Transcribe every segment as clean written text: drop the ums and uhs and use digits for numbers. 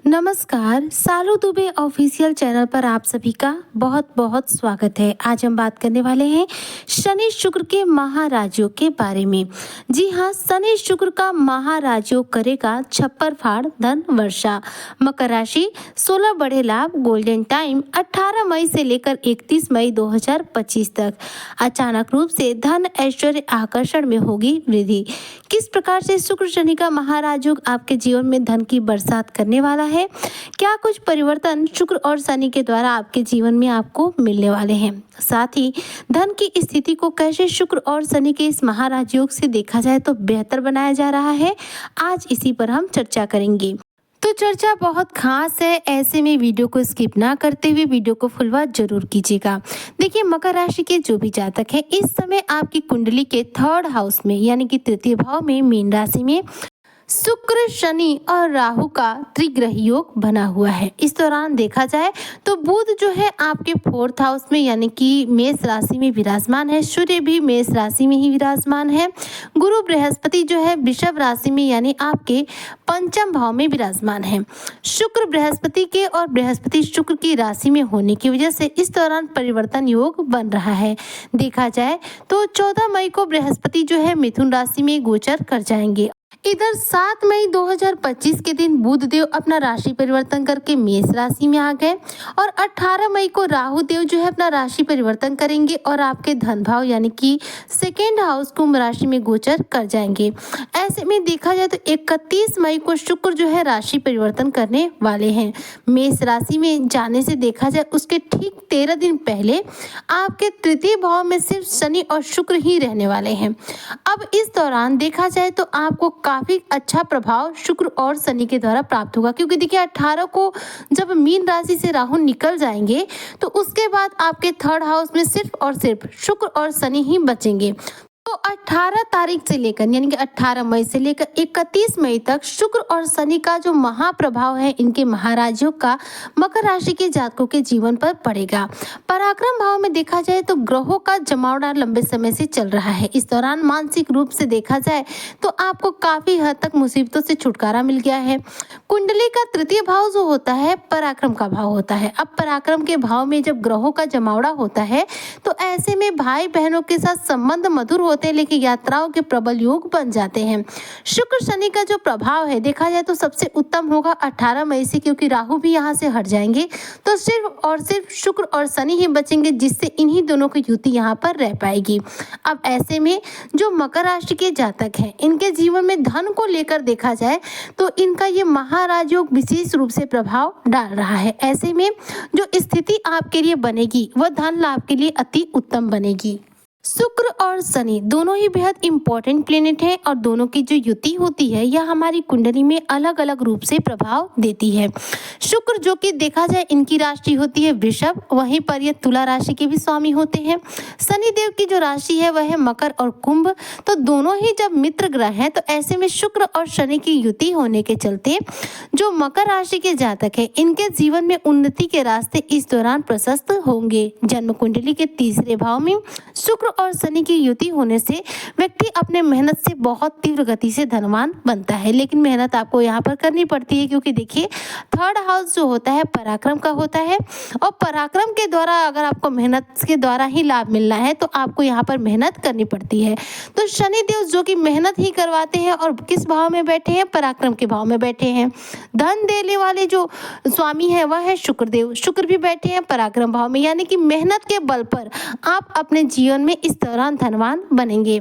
नमस्कार, सालू Dubey official channel पर आप सभी का बहुत बहुत स्वागत है। आज हम बात करने वाले हैं शनि शुक्र के महाराजयोग के बारे में। जी हाँ, शनि शुक्र का महाराजयोग करेगा छप्पर फाड़ धन वर्षा। मकर राशि 16 बड़े लाभ गोल्डन टाइम 18 मई से लेकर 31 मई 2025 तक। अचानक रूप से धन ऐश्वर्य आकर्षण में होगी वृद्धि। किस प्रकार से शुक्र शनि का महाराजयोग आपके जीवन में धन की बरसात करने वाला है? क्या कुछ परिवर्तन शुक्र और शनि के द्वारा आपके जीवन में आपको मिलने वाले हैं? साथ ही धन की स्थिति को कैसे शुक्र और शनि के इस महाराजयोग से देखा जाए तो बेहतर बनाया जा रहा है, आज इसी पर हम चर्चा करेंगे। तो चर्चा बहुत खास है, ऐसे में वीडियो को स्किप ना करते हुए वीडियो को फुल वॉच जरूर कीजिएगा। देखिए, मकर राशि के जो भी जातक हैं, इस समय आपकी कुंडली के 3rd हाउस में यानी कि तृतीय भाव में मीन राशि में शुक्र शनि और राहु का त्रिग्रह योग बना हुआ है। इस दौरान देखा जाए तो बुध जो है आपके 4th हाउस में यानी कि मेष राशि में विराजमान है। सूर्य भी मेष राशि में ही विराजमान है। गुरु बृहस्पति जो है वृषभ राशि में यानी आपके 5th भाव में विराजमान है। शुक्र बृहस्पति के और बृहस्पति शुक्र की राशि में होने की वजह से इस दौरान परिवर्तन योग बन रहा है। देखा जाए तो 14 मई को बृहस्पति जो है मिथुन राशि में गोचर कर जाएंगे। इधर 7 मई 2025 के दिन बुध देव अपना राशि परिवर्तन करके मेष राशि में आ गए और 18 मई को राहु देव जो है अपना राशि परिवर्तन करेंगे और आपके धन भाव यानी कि 2nd हाउस कुंभ राशि में गोचर कर जाएंगे। ऐसे में देखा जाए तो 31 मई को शुक्र जो है राशि परिवर्तन करने वाले हैं। मेष राशि में जाने से देखा जाए उसके ठीक 13 दिन पहले आपके तृतीय भाव में सिर्फ शनि और शुक्र ही रहने वाले हैं। अब इस दौरान देखा जाए तो आपको काफी अच्छा प्रभाव शुक्र और शनि के द्वारा प्राप्त होगा, क्योंकि देखिए 18 को जब मीन राशि से राहु निकल जाएंगे तो उसके बाद आपके 3rd हाउस में सिर्फ और सिर्फ शुक्र और शनि ही बचेंगे। तो 18 तारीख से लेकर यानी कि 18 मई से लेकर 31 मई तक शुक्र और शनि का जो महाप्रभाव है इनके महाराजयोग का मकर राशि के जातकों के जीवन पर पड़ेगा। पराक्रम भाव में देखा जाए तो ग्रहों का जमावड़ा लंबे समय से चल रहा है। इस दौरान मानसिक रूप से देखा जाए तो आपको काफी हद तक मुसीबतों से छुटकारा मिल गया है। कुंडली का तृतीय भाव जो होता है पराक्रम का भाव होता है। अब पराक्रम के भाव में जब ग्रहों का जमावड़ा होता है तो ऐसे में भाई बहनों के साथ संबंध मधुर होते हैं, लेकिन यात्राओं के प्रबल योग बन जाते हैं। शुक्र शनि का जो प्रभाव है देखा जाए तो सबसे उत्तम होगा 18 मई से, क्योंकि राहु भी यहाँ से हट जाएंगे तो सिर्फ और सिर्फ शुक्र और शनि ही बचेंगे, जिससे इन्हीं दोनों की युति यहाँ पर रह पाएगी। अब ऐसे में जो मकर राशि के जातक हैं इनके जीवन में धन को लेकर देखा जाए तो इनका ये महाराजयोग विशेष रूप से प्रभाव डाल रहा है। ऐसे में जो स्थिति आपके लिए बनेगी वह धन लाभ के लिए अति उत्तम बनेगी। शुक्र और शनि दोनों ही बेहद इंपॉर्टेंट प्लेनेट हैं और दोनों की जो युति होती है यह हमारी कुंडली में अलग अलग रूप से प्रभाव देती है। शुक्र जो कि देखा जाए इनकी राशि होती है वृषभ, वहीं पर ये तुला राशि के भी स्वामी होते हैं। शनि देव की जो राशि है वह है मकर और कुंभ, तो दोनों ही जब मित्र ग्रह हैं तो ऐसे में शुक्र और शनि की युति होने के चलते जो मकर राशि के जातक है इनके जीवन में उन्नति के रास्ते इस दौरान प्रशस्त होंगे। जन्म कुंडली के 3रे भाव में शुक्र और शनि की युति होने से व्यक्ति अपने मेहनत से बहुत तीव्र गति से धनवान बनता है, लेकिन मेहनत आपको यहाँ पर करनी पड़ती है, क्योंकि देखिए 3rd हाउस जो होता है पराक्रम का होता है और पराक्रम के द्वारा अगर आपको मेहनत के द्वारा ही लाभ मिलना है तो आपको यहाँ पर मेहनत करनी पड़ती है। तो शनि देव जो कि मेहनत ही करवाते हैं और किस भाव में बैठे हैं, पराक्रम के भाव में बैठे हैं। धन देने वाले जो स्वामी है वह है शुक्र देव, शुक्र भी बैठे हैं पराक्रम भाव में, यानी कि मेहनत के बल पर आप अपने जीवन में इस दौरान धनवान बनेंगे।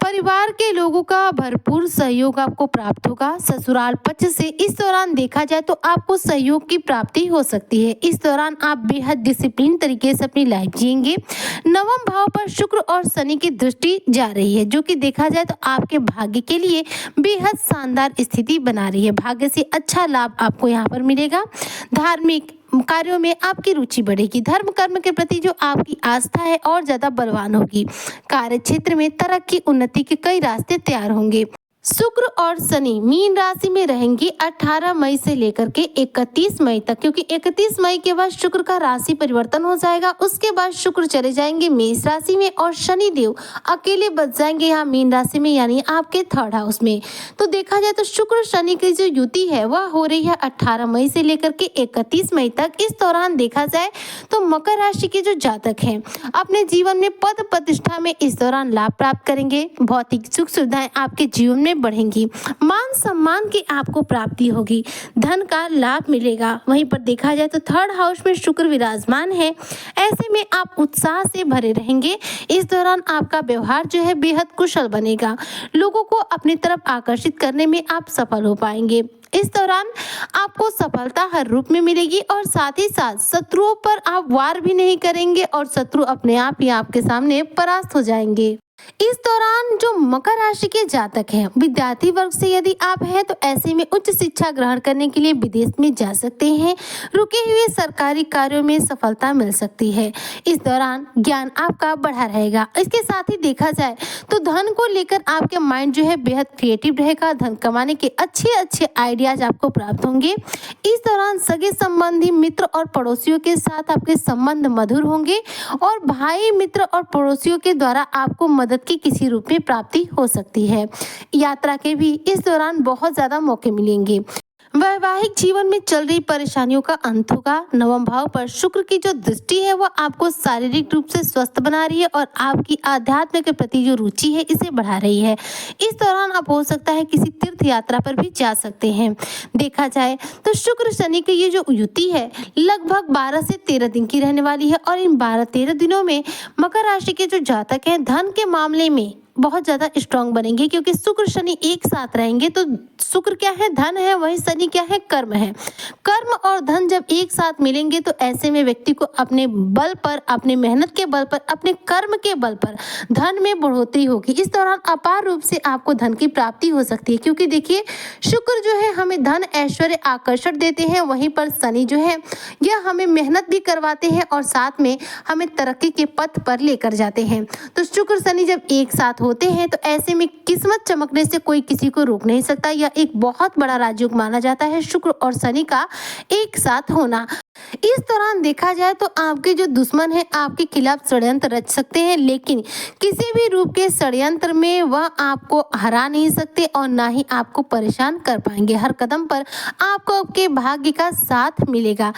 परिवार के लोगों का भरपूर सहयोग आपको प्राप्त होगा। ससुराल पक्ष से इस दौरान देखा जाए तो आपको सहयोग की प्राप्ति हो सकती है। इस दौरान आप बेहद डिसिप्लिन तरीके से अपनी लाइफ जिएंगे। 9वें भाव पर शुक्र और शनि की दृष्टि जा रही है, जो कि देखा जाए तो आपके भाग्य के लिए बेहद शानदार स्थिति बना रही है। भाग्य से अच्छा लाभ आपको यहाँ पर मिलेगा। धार्मिक कार्यों में आपकी रुचि बढ़ेगी। धर्म कर्म के प्रति जो आपकी आस्था है और ज्यादा बलवान होगी। कार्य क्षेत्र में तरक्की उन्नति के कई रास्ते तैयार होंगे। शुक्र और शनि मीन राशि में रहेंगे 18 मई से लेकर के 31 मई तक, क्योंकि 31 मई के बाद शुक्र का राशि परिवर्तन हो जाएगा। उसके बाद शुक्र चले जाएंगे मेष राशि में और शनि देव अकेले बच जाएंगे यहाँ मीन राशि में, यानी आपके थर्ड हाउस में। तो देखा जाए तो शुक्र शनि की जो युति है वह हो रही है 18 मई से लेकर के 31 मई तक। इस दौरान देखा जाए तो मकर राशि के जो जातक हैं अपने जीवन में पद प्रतिष्ठा में इस दौरान लाभ प्राप्त करेंगे। भौतिक सुख सुविधाएं आपके जीवन में बढ़ेंगी। मान सम्मान की आपको प्राप्ति होगी। धन का लाभ मिलेगा। वहीं पर देखा जाए तो थर्ड हाउस में शुक्र विराजमान है। ऐसे में आप उत्साह से भरे रहेंगे। इस दौरान आपका व्यवहार जो है बेहद कुशल बनेगा। लोगों को अपनी तरफ आकर्षित करने में आप सफल हो पाएंगे। इस दौरान आपको सफलता हर रूप में मिलेगी और साथ ही साथ शत्रुओं पर आप वार भी नहीं करेंगे और शत्रु अपने आप ही आपके सामने परास्त हो जाएंगे। इस दौरान जो मकर राशि के जातक हैं, विद्यार्थी वर्ग से यदि आप हैं तो ऐसे में उच्च शिक्षा ग्रहण करने के लिए विदेश में जा सकते हैं। रुके हुए सरकारी कार्यों में सफलता मिल सकती है। इस दौरान ज्ञान आपका बढ़ा रहेगा। इसके साथ ही देखा जाए तो धन को लेकर आपके माइंड जो है बेहद क्रिएटिव रहेगा। धन कमाने के अच्छे आइडियाज आपको प्राप्त होंगे। इस दौरान सगे संबंधी मित्र और पड़ोसियों के साथ आपके संबंध मधुर होंगे और भाई मित्र और पड़ोसियों के द्वारा आपको मदद की किसी रूप में प्राप्ति हो सकती है। यात्रा के भी इस दौरान बहुत ज्यादा मौके मिलेंगे। वैवाहिक जीवन में चल रही परेशानियों का अंत होगा। नवम भाव पर शुक्र की जो दृष्टि है वह आपको शारीरिक रूप से स्वस्थ बना रही है और आपकी आध्यात्म के प्रति जो रुचि है इसे बढ़ा रही है। इस दौरान आप हो सकता है किसी तीर्थ यात्रा पर भी जा सकते हैं। देखा जाए तो शुक्र शनि की ये जो युति है लगभग 12 से 13 दिन की रहने वाली है और इन 12-13 दिनों में मकर राशि के जो जातक हैं धन के मामले में बहुत ज़्यादा स्ट्रांग बनेंगे, क्योंकि शुक्र शनि एक साथ रहेंगे। तो शुक्र क्या है? धन है। वही शनि क्या है? कर्म है। कर्म और धन जब एक साथ मिलेंगे तो ऐसे में व्यक्ति को अपने बल पर, अपने मेहनत के बल पर, अपने कर्म के बल पर धन में बढ़ोतरी होगी। इस दौरान अपार रूप से आपको धन की प्राप्ति हो सकती है, क्योंकि देखिए शुक्र जो है हमें धन ऐश्वर्य आकर्षण देते हैं, वहीं पर शनि जो है यह हमें मेहनत भी करवाते हैं और साथ में हमें तरक्की के पथ पर लेकर जाते हैं। तो शुक्र शनि जब एक साथ होते हैं तो ऐसे में किस्मत चमकने से कोई किसी को रोक नहीं सकता। यह एक बहुत बड़ा राजयोग माना जाता है शुक्र और शनि का एक साथ होना। इस दौरान देखा जाए तो आपके जो दुश्मन है आपके खिलाफ षड्यंत्र रच सकते हैं, लेकिन किसी भी रूप के षड्यंत्र में वह आपको हरा नहीं सकते और ना ही आपको परेशान कर पाएंगे। हर कदम पर आपको आपके भाग्य का साथ मिलेगा।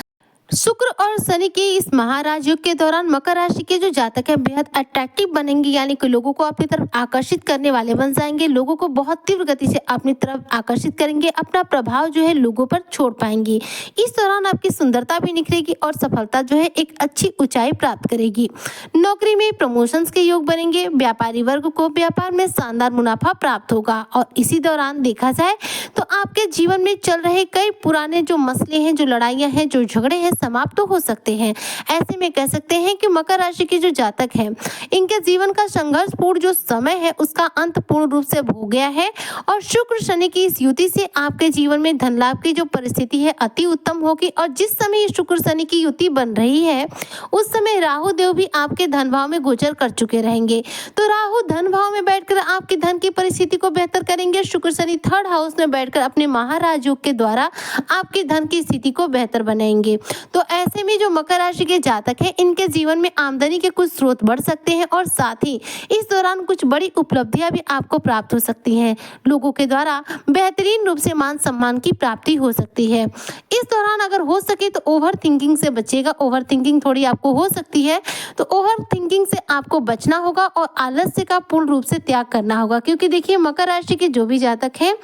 शुक्र और शनि के इस महाराजयोग के दौरान मकर राशि के जो जातक हैं बेहद अट्रैक्टिव बनेंगे, यानी कि लोगों को अपनी तरफ आकर्षित करने वाले बन जाएंगे। लोगों को बहुत तीव्र गति से अपनी तरफ आकर्षित करेंगे। अपना प्रभाव जो है लोगों पर छोड़ पाएंगे। इस दौरान आपकी सुंदरता भी निखरेगी और सफलता जो है एक अच्छी ऊंचाई प्राप्त करेगी। नौकरी में प्रमोशंस के योग बनेंगे। व्यापारी वर्ग को व्यापार में शानदार मुनाफा प्राप्त होगा और इसी दौरान देखा जाए तो आपके जीवन में चल रहे कई पुराने जो मसले हैं, जो लड़ाइयाँ हैं, जो झगड़े हैं समाप्त तो हो सकते हैं। ऐसे में कह सकते हैं कि मकर राशि के जो जातक हैं इनके जीवन का संघर्षपूर्ण जो समय है उसका अंत पूर्ण रूप से हो गया है और शुक्र शनि की इस युति से आपके जीवन में धन लाभ की जो परिस्थिति है अति उत्तम होगी। और जिस समय ये शुक्र शनि की युति बन रही है उस समय राहु देव भी आपके धन भाव में गोचर कर चुके रहेंगे। तो राहु धन भाव में बैठकर आपकी धन की परिस्थिति को बेहतर करेंगे। शुक्र शनि थर्ड हाउस में बैठकर अपने महाराज योग के द्वारा आपकी धन की स्थिति को बेहतर बनाएंगे। तो ऐसे में जो मकर राशि के जातक हैं इनके जीवन में आमदनी के कुछ स्रोत बढ़ सकते हैं और साथ ही इस दौरान कुछ बड़ी उपलब्धियां भी आपको प्राप्त हो सकती हैं। लोगों के द्वारा बेहतरीन रूप से मान सम्मान की प्राप्ति हो सकती है। इस दौरान अगर हो सके तो ओवर थिंकिंग से बचेगा। ओवर थिंकिंग थोड़ी आपको हो सकती है, तो ओवर थिंकिंग से आपको बचना होगा और आलस्य का पूर्ण रूप से त्याग करना होगा। क्योंकि देखिए मकर राशि के जो भी जातक हैं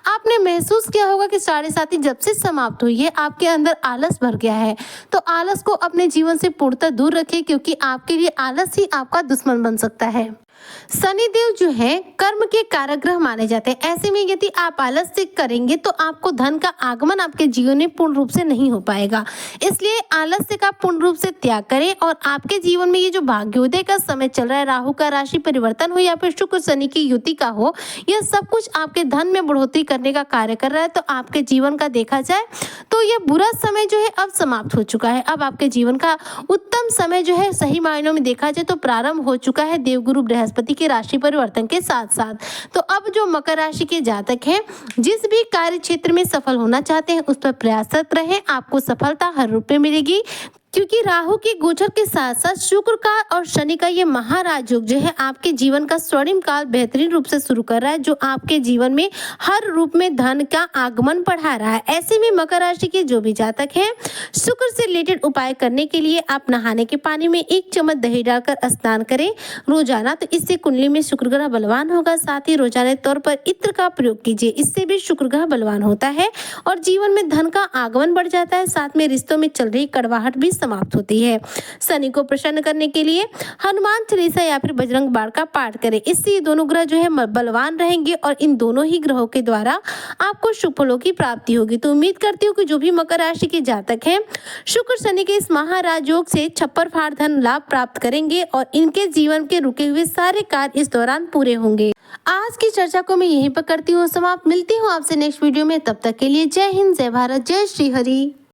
आपने महसूस किया होगा कि 7.5 जब से समाप्त हुई है आपके अंदर आलस भर गया है। तो आलस को अपने जीवन से पूर्णतः दूर रखिए, क्योंकि आपके लिए आलस ही आपका दुश्मन बन सकता है। शनिदेव जो है कर्म के कारक ग्रह माने जाते हैं। ऐसे में यदि आप आलस से करेंगे तो आपको धन का आगमन आपके जीवन में पूर्ण रूप से नहीं हो पाएगा। इसलिए आलस्य का पूर्ण रूप से त्याग करें और आपके जीवन में ये जो भाग्योदय का समय चल रहा है, राहु का राशि परिवर्तन हो या फिर शुक्र शनि की युति का हो, यह सब कुछ आपके धन में बढ़ोतरी करने का कार्य कर रहा है। तो आपके जीवन का देखा जाए तो यह बुरा समय जो है अब समाप्त हो चुका है। अब आपके जीवन का उत्तम समय जो है सही मायनों में देखा जाए तो प्रारंभ हो चुका है। देवगुरु बृहस्पति बृहस्पति के राशि परिवर्तन के साथ साथ। तो अब जो मकर राशि के जातक हैं, जिस भी कार्य क्षेत्र में सफल होना चाहते हैं उस पर प्रयासरत रहें, आपको सफलता हर रूप में मिलेगी, क्योंकि राहु के गोचर के साथ साथ शुक्र का और शनि का ये महाराज योग जो है आपके जीवन का स्वर्णिम काल बेहतरीन रूप से शुरू कर रहा है, जो आपके जीवन में हर रूप में धन का आगमन बढ़ा रहा है। ऐसे में मकर राशि के जो भी जातक हैं, शुक्र से रिलेटेड उपाय करने के लिए आप नहाने के पानी में 1 चम्मच दही डालकर स्नान करें रोजाना, तो इससे कुंडली में शुक्र ग्रह बलवान होगा। साथ ही रोजाना तौर पर इत्र का प्रयोग कीजिए, इससे भी शुक्र ग्रह बलवान होता है और जीवन में धन का आगमन बढ़ जाता है। साथ में रिश्तों में चल रही कड़वाहट भी समाप्त होती है। शनि को प्रसन्न करने के लिए हनुमान चालीसा या फिर बजरंग बाण का पाठ करें, इससे ये दोनों ग्रह जो है बलवान रहेंगे और इन दोनों ही ग्रहों के द्वारा आपको शुभ फलों की प्राप्ति होगी। तो उम्मीद करती हूँ कि जो भी मकर राशि के जातक हैं, शुक्र शनि के इस महाराज योग से छप्पर फाड़ धन लाभ प्राप्त करेंगे और इनके जीवन के रुके हुए सारे कार्य इस दौरान पूरे होंगे। आज की चर्चा को मैं यहीं पर करती हूँ समाप्त। मिलती हूँ आपसे नेक्स्ट वीडियो में, तब तक के लिए जय हिंद, जय भारत, जय श्री हरि।